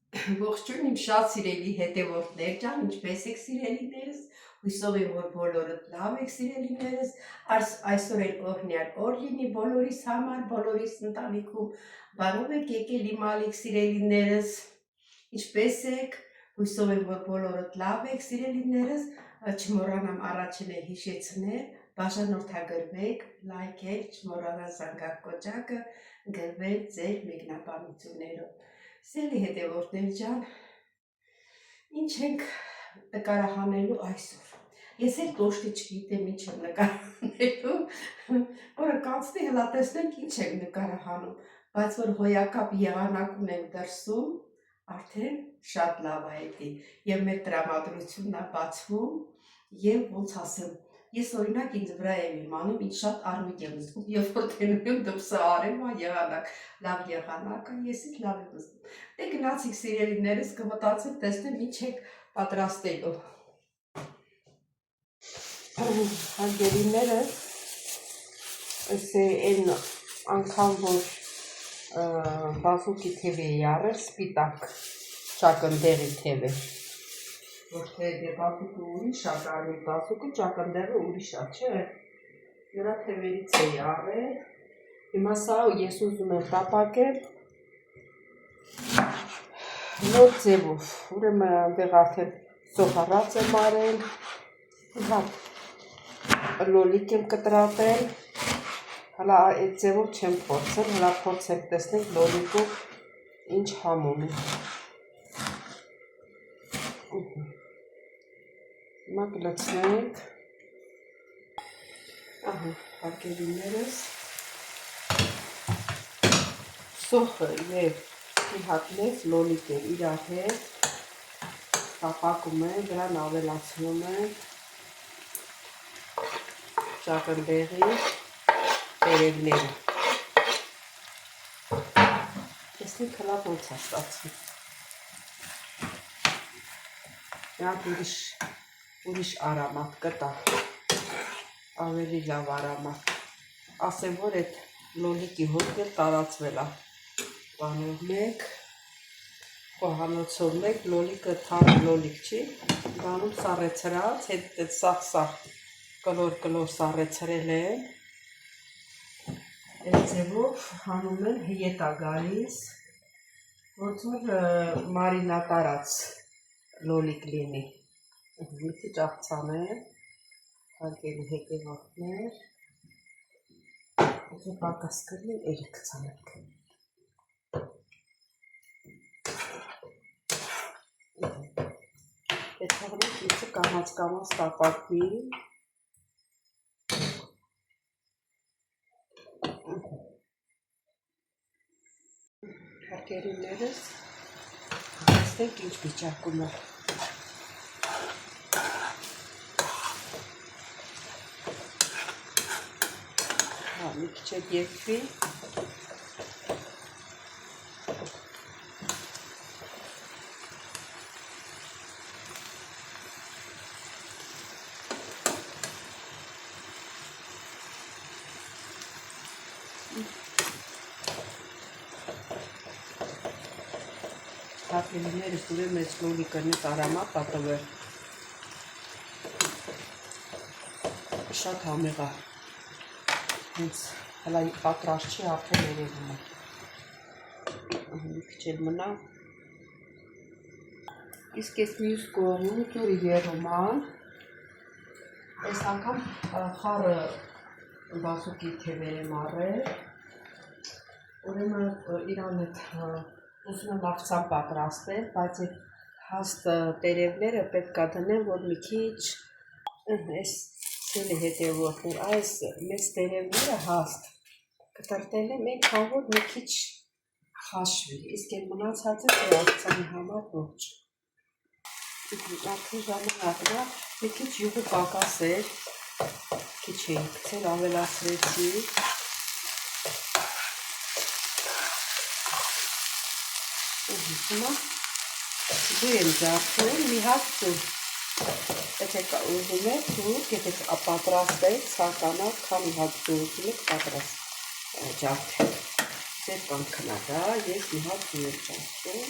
Ողջույն իմ շատ սիրելի հետևորդներ ջան, ինչպես եք սիրելիներս, հույսով եմ, որ բոլորդ լավ եք սիրելիներս, այսօր էլ օրհնյալ օր լինի բոլորիս համար, բոլորիս ընտանիքում, բարով եք եկել իմ ալիք սիրելիներս, ինչպես եք, հույսով եմ, որ բոլորդ լավ եք սիրելիներս, չմոռանամ առաջին է հիշեցնել, բաժանորդագրվեք, լայքեք, չմոռանալ զանգակ կոճակը, գրվել ձեր մեկնաբանություններով։ Սիրելի հետևորդներ ջան, ինչ ենք նկարահանելու այսօր։ Ես էլ տոշտի չգիտեմ ինչ եմ նկարահանելու, որը կանցնի հլա տեսնենք ինչ ենք նկարահանում, բայց որ հոյակապ եղանակ ունենք դրսում, արդեն շատ լավ է էդի, և մեր տրամադրությունն է բացվում, և ոնց ասեմ, ես օրինակ ինձ վրա եմ իմանում, ինչ շատ արմիկ եմ զգում, երբ որ տենում եմ դպսը արեմ, եղանակ, լավ եղանակը, ես ինձ լավ եմ զգում։ Դե գնացիք սիրելիներս, կմտածեմ, տեսնեմ ինչ եք պատրաստելու։ Հարգելիներս, ըստ այն անգամ, որ բազուկի թև էի առել, սպիտակ ճակնդեղի թև է, որ թե դե բազուկը ուրիշ ա կարի, բազուկը ճակնդեղը ուրիշ ա, չէ, նրա թևերից էի առել, հիմա սա ես ուզում եմ տապակել նոր ձևով, ուրեմն այնտեղ արդեն սոխառած եմ արել, լոլիկ եմ կտրատել, հլա այդ ձևով չեմ փորձել, հլա փորձեմ տեսնենք լոլիկով ինչ համ ունի։ Հիմա կլցնենք, հարգելիներս, սոխը և մի հատ մեծ լոլիկ եմ իրար հետ, տապակում եմ, դրան ավելացնում եմ ճակնդեղի տերևները։ Տեսնենք հլա ոնց է ստացվում։ Նրանք ուրիշ արամատ կտա, ավելի լավ արամատ։ Ասեմ, որ այդ լոլիկի հոտն էլ տարածվել է։ Բանով մեկ, խոհանոցով մեկ, լոլիկը թարմ լոլիկ չի, բանում սառեցրած, հետ սաղ կլոր սառեցրել եմ, այդ ձևով հանում են հյետ է գալիս, ոնց որ մարինատարած լոլիկ լինի։ Մի քիչ աղցանեմ, հարգելի հետևորդներ, եթե պակաս կլինի, էլի կցանենք։ Այդ թողնենք իցը կամաց տապակվի։ Հարգելիներս, տեսնենք ինչ վիճակում է։ Մի քիչ է երկվի։ Հարգելիներս, ուրեմն այս լոլիկը նետ արամատ ա տվել, շատ համեղ ա, հենց հլա պատրաստ չի, արդեն երևում է, մի քիչ էլ մնա, իսկ այս մյուս կողմում դուրի երում ա, այս անգամ խառը բազուկի թևեր եմ առել, ուրեմն իրան այդ ուզում եմ աղցան պատրաստել, բայց այդ հաստ տերևները պետք է դնեմ, որ մի քիչ, այս սիրելի հետևորդներ, այս մեծ տերևները հաստ կտրտել եմ, այնքան որ մի քիչ խաշվի, իսկ այն մնացածը աղցանի համար ոչ։ Արդեն ժամանակն է, մի քիչ յուղը պակաս էր, քիչ էի գցել, ավելացրեցի։ Հիմա դու եմ ջարդում, մի հատ ծուր, եթե ուզում եք ծուր, եթե պատրաստեք, ցանկանալ, քանի հատ ծուր ուզում եք պատրաստ ջարդեք, ձեր կամքն է դա, ես մի հատ ծուր եմ ջարդում,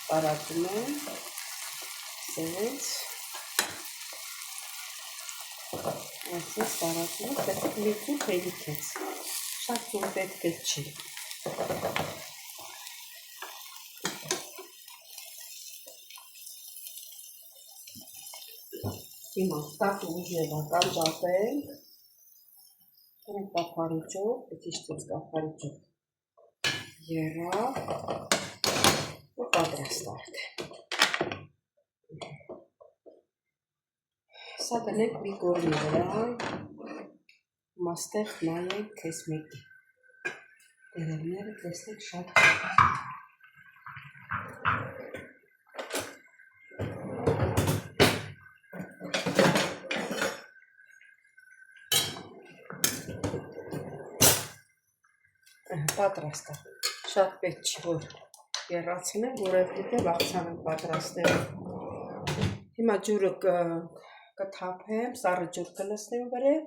Տարածում եմ, սենց, այսպես տարածում եմ, պետք լիքին հելիքեց, շատ ծուր պետք է չի։ Հիմա տակ ուժևա կանջատենք, կրենք կափարիչով, պետիշտից կափարիչով եռավ, ու պատրաստ արդեն։ Սա դնենք մի կողմի վրա, մաստեղ նայենք քեզ մեկի։ Տերևները տեսնենք շատ պատրաստ է։ Շատ պետք չի որ եռացնեմ, որովհետև աղցանը պատրաստ է։ Հիմա ջուրը կթափեմ, սառը ջուր կլցնեմ վրան,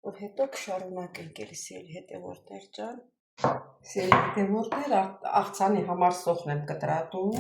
ու հետո կշարունակենք էլի սիրելի հետևորդներ ջան։ Սիրելի հետևորդներ, աղցանի համար սոխն եմ կտրատում։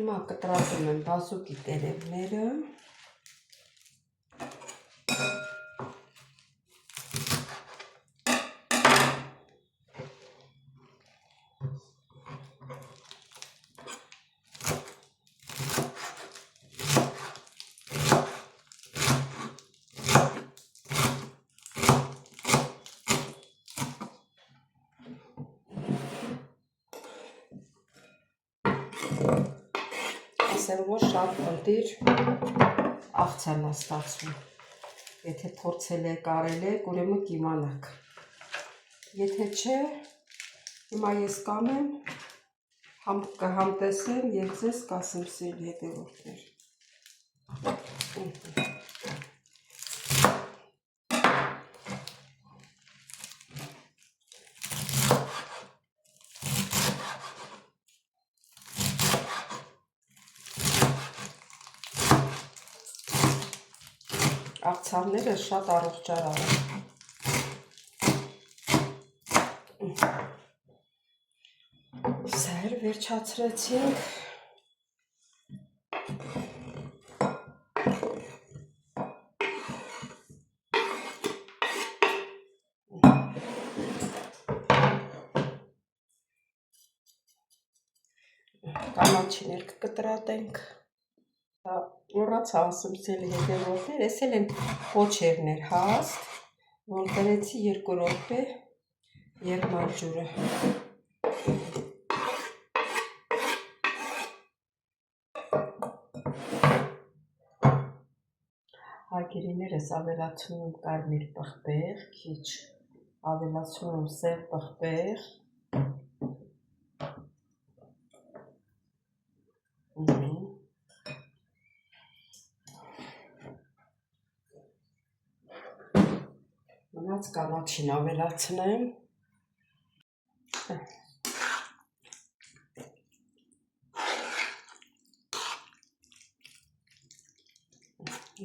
Հիմա կտրատում եմ բազուկի տերևները։ Ասեմ, որ շատ ընտիր աղցան է ստացվում։ Եթե փորձել եք, արել եք, ուրեմն կիմանաք։ Եթե չէ, հիմա ես կանեմ, կհամտեսեմ և ձեզ կասեմ սիրելի հետևորդներ։ Աղցանները շատ առողջարար են։ Սա վերջացրեցինք։ Կանաչին էլ կկտրատենք։ Մոռացա ասում սիրելի հետևորդներ, ես էլ են կոչերներ հաստ, որ դրեցի 2 րոպե եղման ջուրը։ Հարգելիներս ավելացնում եմ կարմիր պղպեղ, քիչ ավելացնում եմ սև պղպեղ։ Մնաց կանաչին ավելացնեմ։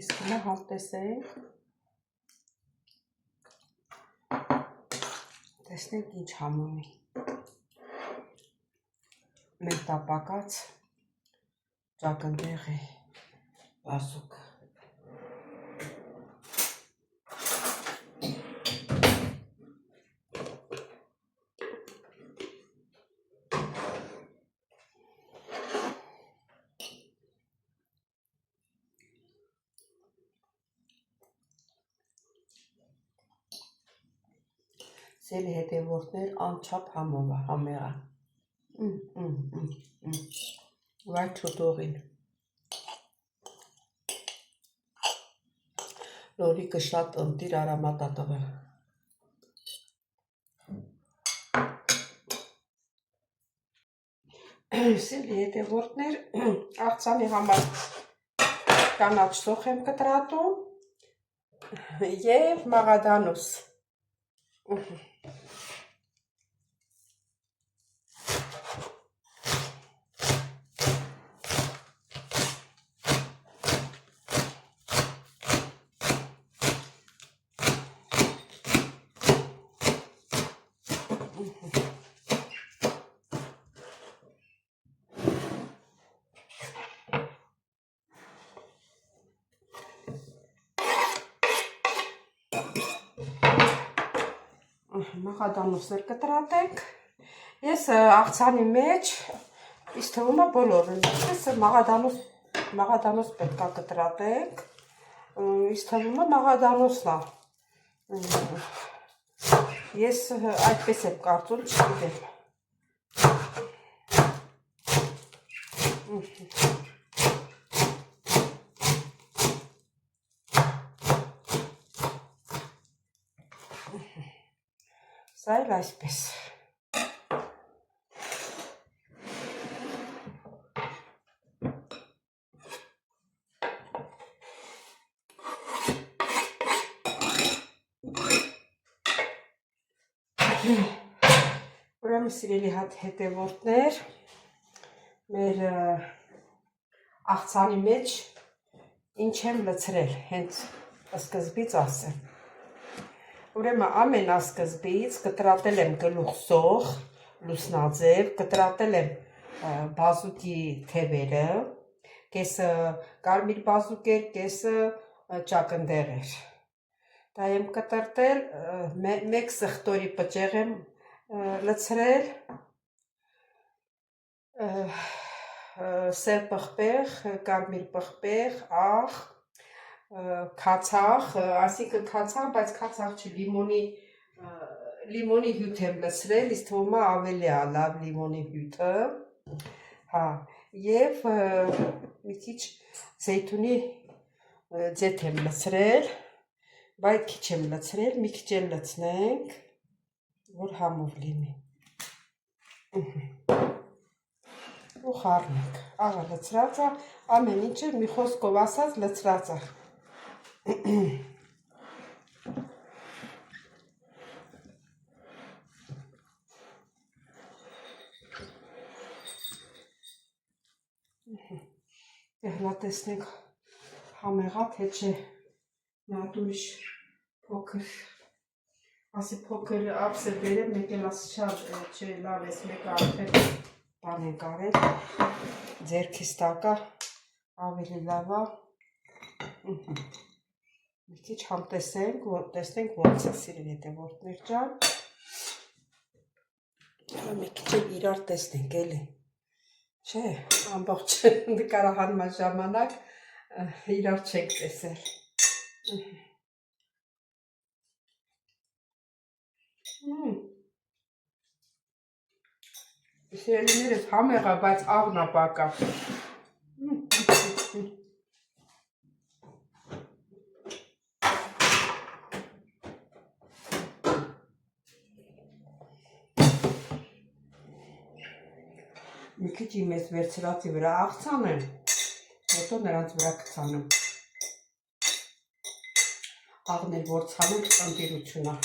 Իսկ հիմա համտեսենք։ Տեսնենք ինչ համում է։ Մետապակած ճակնդեղ է բազուկ։ Սիրելի հետևորդներ, անչափ համեղ է։ Վայ թուտողին։ Նորիկը շատ ընտիր արամատ է տվել։ Սիրելի հետևորդներ, աղցանի համար կանաչ սոխ եմ կտրատում և մաղադանուս։ Մաղադանուսներ կտրատենք։ Ես աղցանի մեջ ինձ թվում է բոլորը։ Ես մաղադանուս պետք է կտրատենք։ Ինձ թվում է մաղադանուսն է։ Ես այդպես եմ կարծում, չգիտեմ։ Սա էլ այսպես։ Ուրեմն սիրելի հետևորդներ, մեր աղցանի մեջ ինչ եմ լցրել, հենց սկզբից ասեմ։ Ուրեմն ամենասկզբից կտրատել եմ գլուխ սոխ, լուսնաձև, կտրատել եմ բազուկի թևերը, կեսը կարմիր բազուկ էր, կեսը ճակնդեղ էր։ Դա եմ կտրտել, մեկ սխտորի պճեղ եմ լցրել, սև պղպեղ, կարմիր պղպեղ, աղ, քացախ, այսինքն քացախ, բայց քացախ չի, լիմոնի հյութ եմ լցրել, ինձ թվում է ավելի է լավ լիմոնի հյութը, հա, և մի քիչ զեյթունի ձեթ եմ լցրել, բայց քիչ եմ լցրել, մի քիչ էլ լցնենք, որ համով լինի։ Ու խառնենք, աղը լցրած է, ամեն ինչը մի խոսքով ասած լցրած է։ Հլա տեսնենք համեղա, թե չէ նատ ուրիշ փոքր, ասի փոքր ապս է բերեմ, մեկ էլ ասի շատ չէ լավ ես, մեկ արդեն բան ենք արել, ձերքիս տակա, ավելի լավ է, մի քիչ համտեսենք, տեսնենք ոնց է սիրելի հետևորդներ ջան, մի քիչ էլ իրար տեսնենք էլի, չէ, ամբողջ նկարահանման ժամանակ իրար չենք տեսել։ Սիրելիներս համեղ է, բայց աղն է պակա։ Մի քիչ իմ ես վերցրածի վրա աղցանեմ, հետո նրանց վրա կցանեմ։ Աղն էլ որ ցանենք ընտիրություն է։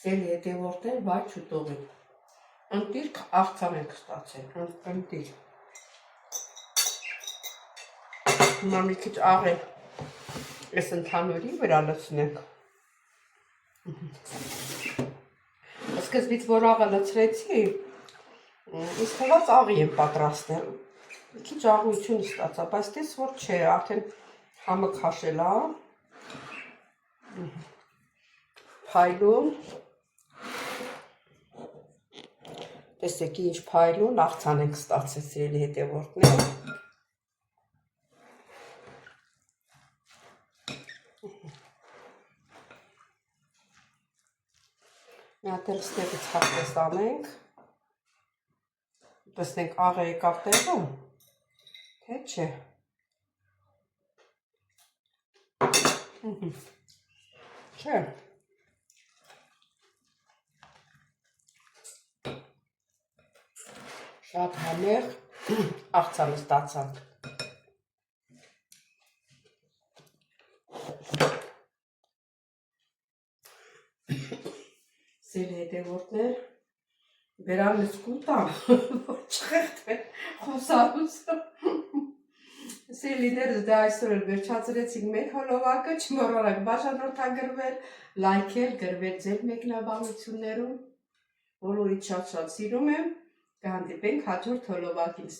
Սելի հետևորդներ վայ չուտողի։ Ընտիր աղցան ենք ստացել, ընտիր։ Հիմա մի քիչ աղ է այս ընդհանուրի վրա լցնենք։ սկզբից որ աղը լցրեցի, իսկ թվաց աղի եմ պատրաստել։ Մի քիչ աղություն ստացա, բայց դες որ չէ, արդեն համը քաշել է։ Փայլուն։ Տեսեք ինչ փայլուն աղցան ենք ստացել սիրելի հետևորդներ։ Մի հատ էլ ստեղից հատես անենք։ Տեսնենք աղը եկավ տեղում, թե չէ։ Չէ։ Շատ համեղ աղցանը ստացանք։ Սիրելի հետևորդներ, բերանից կուտամ, որ չխեղդվեն խոսալուց։ Սիրելիներս դե այսօր էլ վերջացրեցինք մեր հոլովակը, չմոռանաք բաժանորդագրվել, լայքել, գրվել ձեր մեկնաբանություններում։ Բոլորիդ շատ-շատ սիրում եմ, կհանդիպենք հաջորդ հոլովակին։